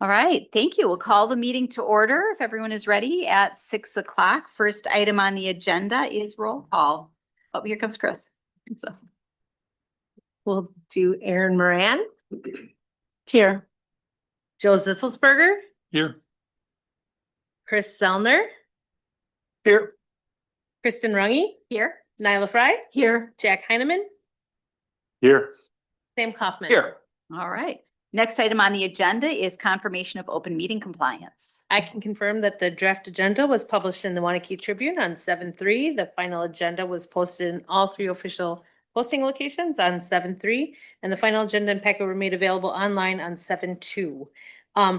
All right, thank you. We'll call the meeting to order if everyone is ready at 6 o'clock. First item on the agenda is roll call. Oh, here comes Chris. So We'll do Aaron Moran, Here. Joe Zisselsberger, Here. Chris Zellner, Here. Kristen Runge, here. Nyla Fry, Here. Jack Heineman, Here. Sam Kaufman. Here. All right. Next item on the agenda is confirmation of open meeting compliance. I can confirm that the draft agenda was published in the Waunakee Tribune on 7/3. The final agenda was posted in all 3 official posting locations on 7/3, and the final agenda and packet were made available online on 7/2.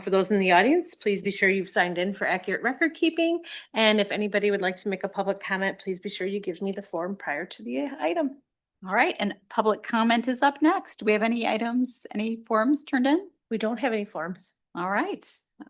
For those in the audience, please be sure you've signed in for accurate record keeping. And if anybody would like to make a public comment, please be sure you give me the form prior to the item. All right, and public comment is up next. Do we have any items, any forms turned in? We don't have any forms. All right,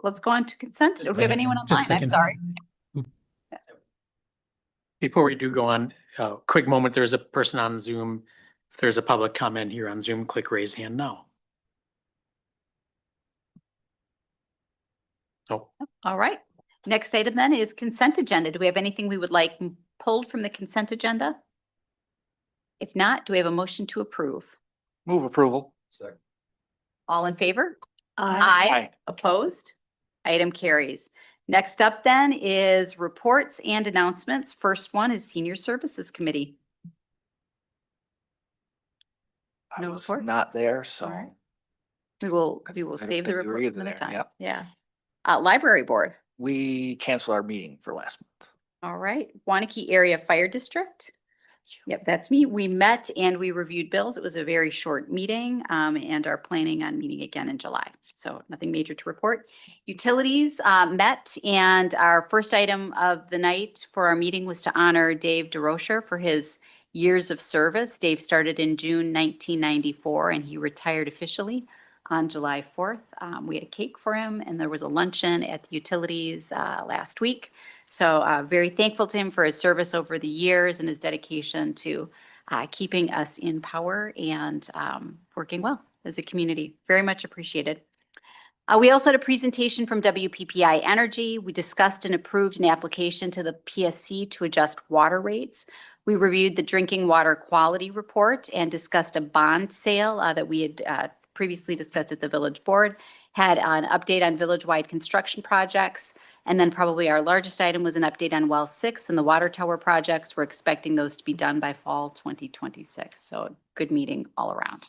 let's go on to consent. Do we have anyone Just a online? I'm second. sorry. Before we do go on, quick moment, there's a person on Zoom. If there's a public comment here on Zoom, click raise hand now. Oh, All right. Next item then is consent agenda. Do we have anything we would like pulled from the consent agenda? If not, do we have a motion to approve? move approval. Second. All in favor? Aye. Opposed? Item carries. Next up then is reports and announcements. First one is Senior Services Committee. I No was report? not there, so. All right. We will I save don't the think we were report for either another there, time. yep. Yeah. Library Board. We canceled our meeting for last month. All right. Waunakee Area Fire District. Yep, that's me. We met and we reviewed bills. It was a very short meeting and are planning on meeting again in July. So nothing major to report. Utilities met, and our first item of the night for our meeting was to honor Dave DeRocher for his years of service. Dave started in June 1994 and he retired officially on July 4th. We had a cake for him and there was a luncheon at the utilities last week. So very thankful to him for his service over the years and his dedication to keeping us in power and working well as a community. Very much appreciated. We also had a presentation from WPPI Energy. We discussed and approved an application to the PSC to adjust water rates. We reviewed the drinking water quality report and discussed a bond sale that we had previously discussed at the village board, had an update on village-wide construction projects, and then probably our largest item was an update on well 6 and the water tower projects. We're expecting those to be done by fall 2026. So good meeting all around.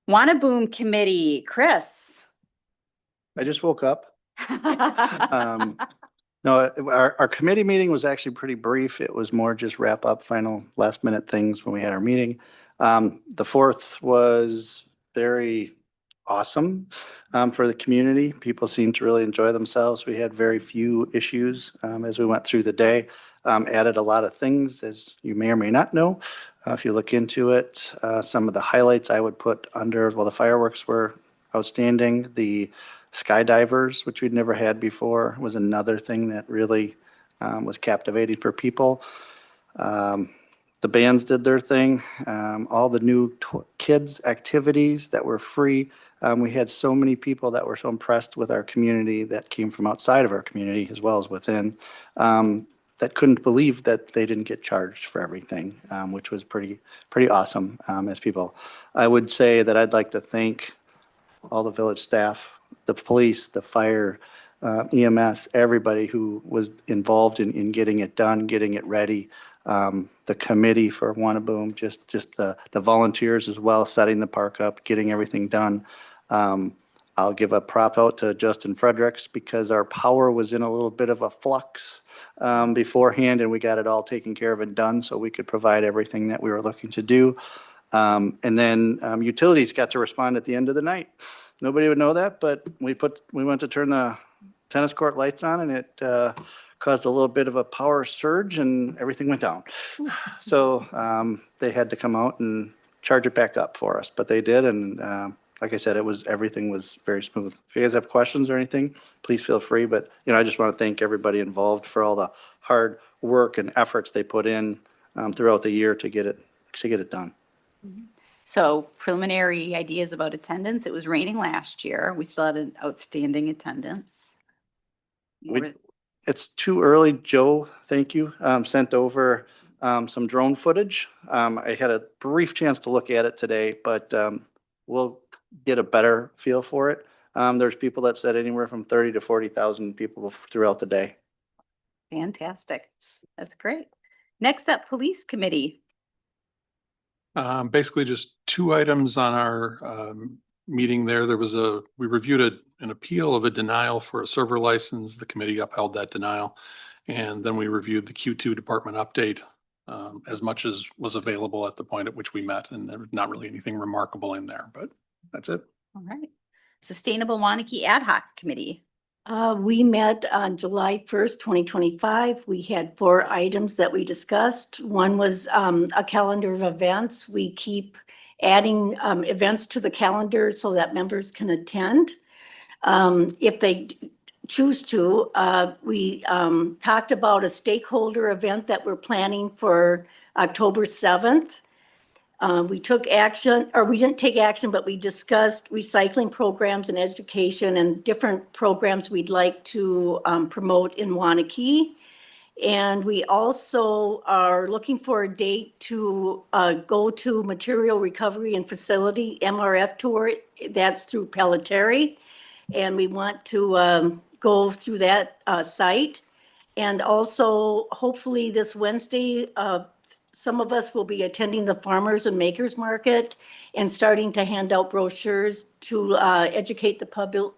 Waunakee Committee, Chris. I just woke up. No, our committee meeting was actually pretty brief. It was more just wrap up final last minute things when we had our meeting. The 4th was very awesome for the community. People seemed to really enjoy themselves. We had very few issues as we went through the day. Added a lot of things, as you may or may not know. If you look into it, some of the highlights I would put under, well, the fireworks were outstanding. The skydivers, which we'd never had before, was another thing that really was captivating for people. The bands did their thing. All the new kids activities that were free. We had so many people that were so impressed with our community that came from outside of our community as well as within, that couldn't believe that they didn't get charged for everything, which was pretty awesome as people. I would say that I'd like to thank all the village staff, the police, the fire, EMS, everybody who was involved in getting it done, getting it ready. The committee for Waunakee, just the volunteers as well, setting the park up, getting everything done. I'll give a prop out to Justin Fredericks because our power was in a little bit of a flux beforehand, and we got it all taken care of and done so we could provide everything that we were looking to do. And then utilities got to respond at the end of the night. Nobody would know that, but we went to turn the tennis court lights on and it caused a little bit of a power surge and everything went down. So they had to come out and charge it back up for us, but they did. And like I said, everything was very smooth. If you guys have questions or anything, please feel free. But I just want to thank everybody involved for all the hard work and efforts they put in throughout the year to get it done. So preliminary ideas about attendance. It was raining last year. We still had an outstanding attendance. We- It's too early. Joe, thank you, sent over some drone footage. I had a brief chance to look at it today, but we'll get a better feel for it. There's people that said anywhere from 30 to 40,000 people throughout the day. Fantastic. That's great. Next up, Police Committee. Basically just two items on our meeting there. We reviewed an appeal of a denial for a server license. The committee upheld that denial. And then we reviewed the Q2 department update as much as was available at the point at which we met. And there was not really anything remarkable in there, but that's it. All right. Sustainable Waunakee Ad Hoc Committee. We met on July 1st, 2025. We had 4 items that we discussed. One was a calendar of events. We keep adding events to the calendar so that members can attend. If they choose to, we talked about a stakeholder event that we're planning for October 7th. We took action, or we didn't take action, but we discussed recycling programs and education and different programs we'd like to promote in Waunakee. And we also are looking for a date to go to Material Recovery and Facility MRF tour. That's through Pelletary. And we want to go through that site. And also, hopefully this Wednesday, some of us will be attending the Farmers and Makers Market and starting to hand out brochures to educate the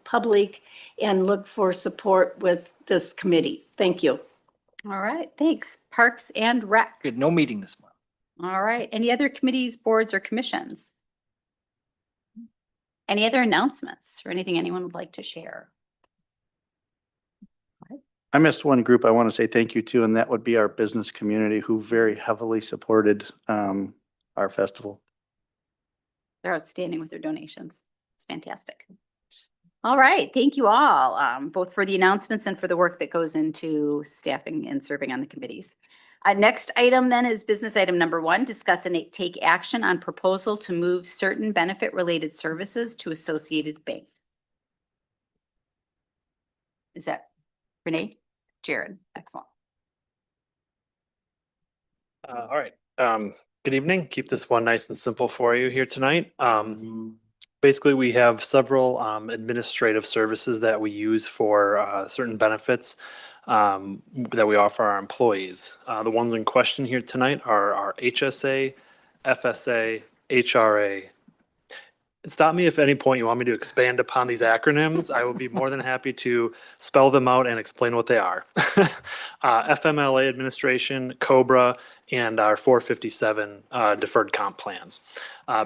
public and look for support with this committee. Thank you. All right, thanks. Parks and Rec. Good, no meeting this month. All right. Any other committees, boards, or commissions? Any other announcements or anything anyone would like to share? I missed one group I want to say thank you to, and that would be our business community who very heavily supported our festival. They're outstanding with their donations. It's fantastic. All right, thank you all, both for the announcements and for the work that goes into staffing and serving on the committees. Next item then is business item number 1, discuss and take action on proposal to move certain benefit-related services to Associated Bank. Is that Renee? Jared, excellent. All right. Good evening. Keep this one nice and simple for you here tonight. Basically, we have several administrative services that we use for certain benefits that we offer our employees. The ones in question here tonight are our HSA, FSA, HRA. Stop me if at any point you want me to expand upon these acronyms. I will be more than happy to spell them out and explain what they are. FMLA administration, COBRA, and our 457 deferred comp plans.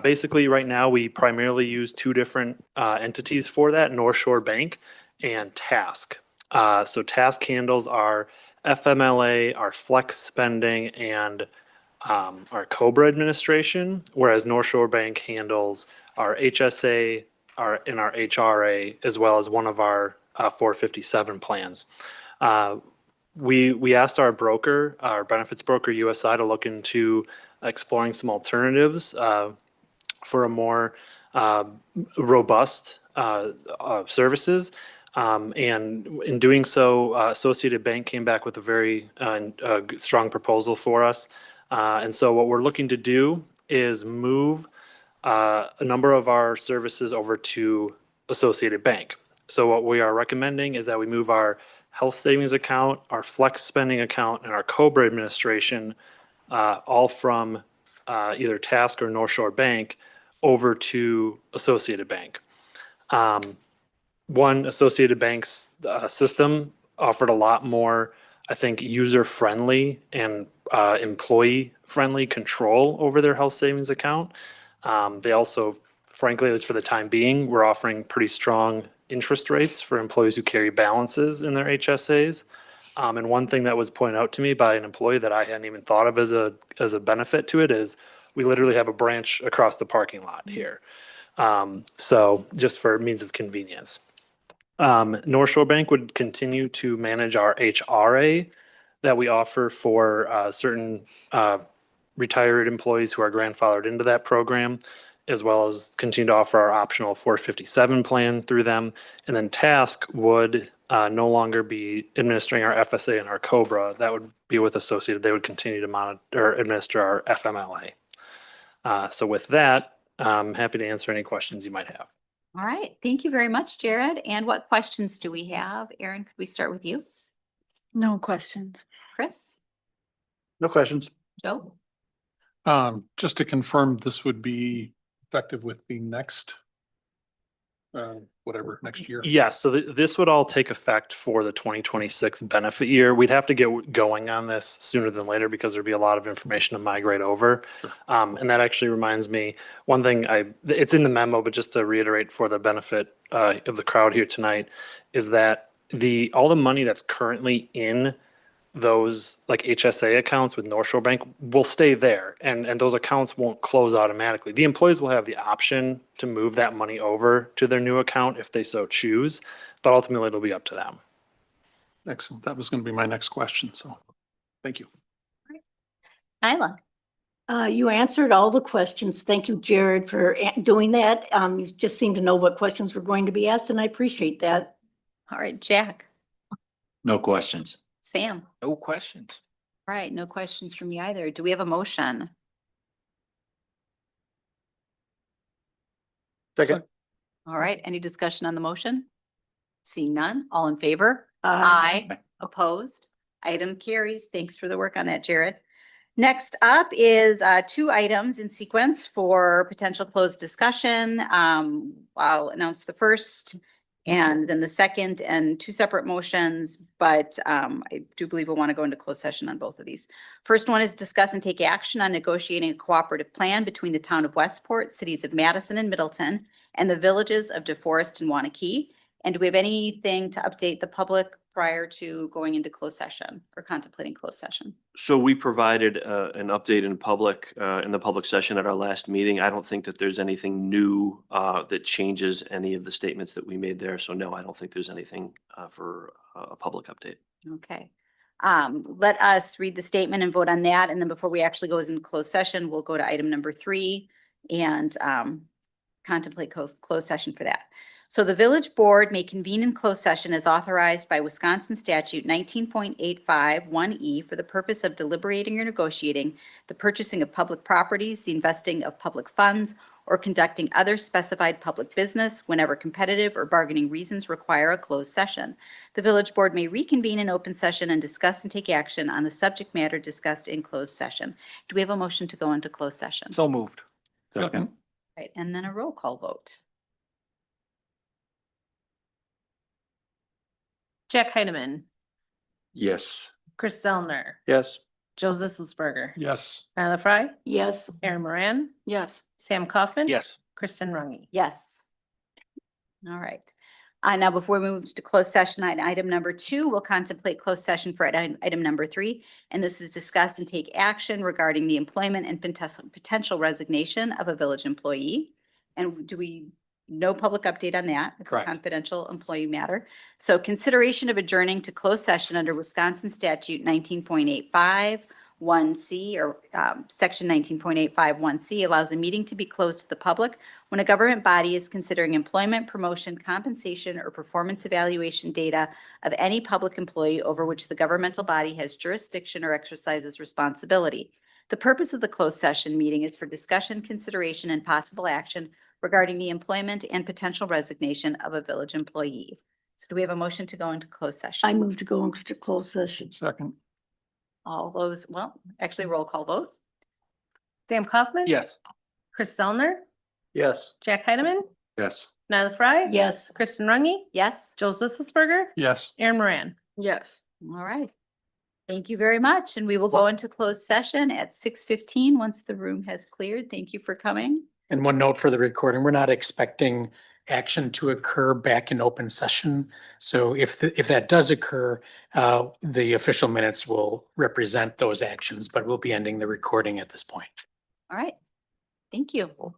Basically, right now, we primarily use 2 different entities for that, North Shore Bank and Task. So Task handles our FMLA, our flex spending, and our COBRA administration, whereas North Shore Bank handles our HSA, our HRA, as well as one of our 457 plans. We asked our broker, our benefits broker, USI, to look into exploring some alternatives for a more robust services. And in doing so, Associated Bank came back with a very strong proposal for us. And so what we're looking to do is move a number of our services over to Associated Bank. So what we are recommending is that we move our health savings account, our flex spending account, and our COBRA administration, all from either Task or North Shore Bank over to Associated Bank. One, Associated Bank's system offered a lot more, I think, user-friendly and employee-friendly control over their health savings account. They also, frankly, at least for the time being, we're offering pretty strong interest rates for employees who carry balances in their HSAs. And one thing that was pointed out to me by an employee that I hadn't even thought of as a benefit to it is we literally have a branch across the parking lot here. So just for means of convenience. North Shore Bank would continue to manage our HRA that we offer for certain retired employees who are grandfathered into that program. as well as continue to offer our optional 457 plan through them. And then Task would no longer be administering our FSA and our COBRA. That would be with Associated. They would continue to monitor or administer our FMLA. So with that, I'm happy to answer any questions you might have. All right, thank you very much, Jared. And what questions do we have? Erin, could we start with you? No questions. Chris? No questions. Joe? Just to confirm, this would be effective with the next, whatever, next year. Yes, so this would all take effect for the 2026 benefit year. We'd have to get going on this sooner than later because there'd be a lot of information to migrate over. And that actually reminds me, one thing it's in the memo, but just to reiterate for the benefit of the crowd here tonight, is that all the money that's currently in those like HSA accounts with North Shore Bank will stay there, and those accounts won't close automatically. The employees will have the option to move that money over to their new account if they so choose, but ultimately it'll be up to them. Excellent. That was going to be my next question. So thank you. Nyla? You answered all the questions. Thank you, Jared, for doing that. You just seemed to know what questions were going to be asked, and I appreciate that. All right, Jack? No questions. Sam? No questions. All right, no questions from me either. Do we have a motion? Second. All right, any discussion on the motion? Seeing none, all in favor? Aye. Opposed? Item carries. Thanks for the work on that, Jared. Next up is 2 items in sequence for potential closed discussion. I'll announce the first and then the second, and 2 separate motions, but I do believe we'll want to go into closed session on both of these. First one is discuss and take action on negotiating a cooperative plan between the town of Westport, cities of Madison and Middleton, and the villages of DeForest and Waunakee. And do we have anything to update the public prior to going into closed session or contemplating closed session? So we provided an update in the public session at our last meeting. I don't think that there's anything new that changes any of the statements that we made there. So no, I don't think there's anything for a public update. Okay. Let us read the statement and vote on that. And then before we actually go into closed session, we'll go to item number 3 and contemplate closed session for that. So the village board may convene in closed session as authorized by Wisconsin statute 19.851E for the purpose of deliberating or negotiating the purchasing of public properties, the investing of public funds, or conducting other specified public business whenever competitive or bargaining reasons require a closed session. The village board may reconvene in open session and discuss and take action on the subject matter discussed in closed session. Do we have a motion to go into closed session? So moved. Second. Right, and then a roll call vote. Jack Heidemann, Yes. Chris Zellner, Yes. Joe Zisselsberger, Yes. Nyla Fry, Yes. Erin Moran, Yes. Sam Kaufman. Yes. Kristen Runge. Yes. All right. Now, before we move to closed session, item number 2, we'll contemplate closed session for item number 3. And this is discuss and take action regarding the employment and potential resignation of a village employee. And no public update on that. It's a Correct. confidential employee matter. So consideration of adjourning to closed session under Wisconsin statute 19.851C or section 19.851C allows a meeting to be closed to the public when a government body is considering employment, promotion, compensation, or performance evaluation data of any public employee over which the governmental body has jurisdiction or exercises responsibility. The purpose of the closed session meeting is for discussion, consideration, and possible action regarding the employment and potential resignation of a village employee. So do we have a motion to go into closed session? I move to go into closed session. Second. All those, well, actually roll call vote. Sam Kaufman. Yes. Chris Zellner, Yes. Jack Heidemann, Yes. Nyla Fry. Yes. Kristen Runge, Yes? Joe Zisselsberger, Yes. Erin Moran. Yes. All right. Thank you very much. And we will go into closed session at 6:15 once the room has cleared. Thank you for coming. And one note for the recording, we're not expecting action to occur back in open session. So if that does occur, the official minutes will represent those actions, but we'll be ending the recording at this point. All right. Thank you.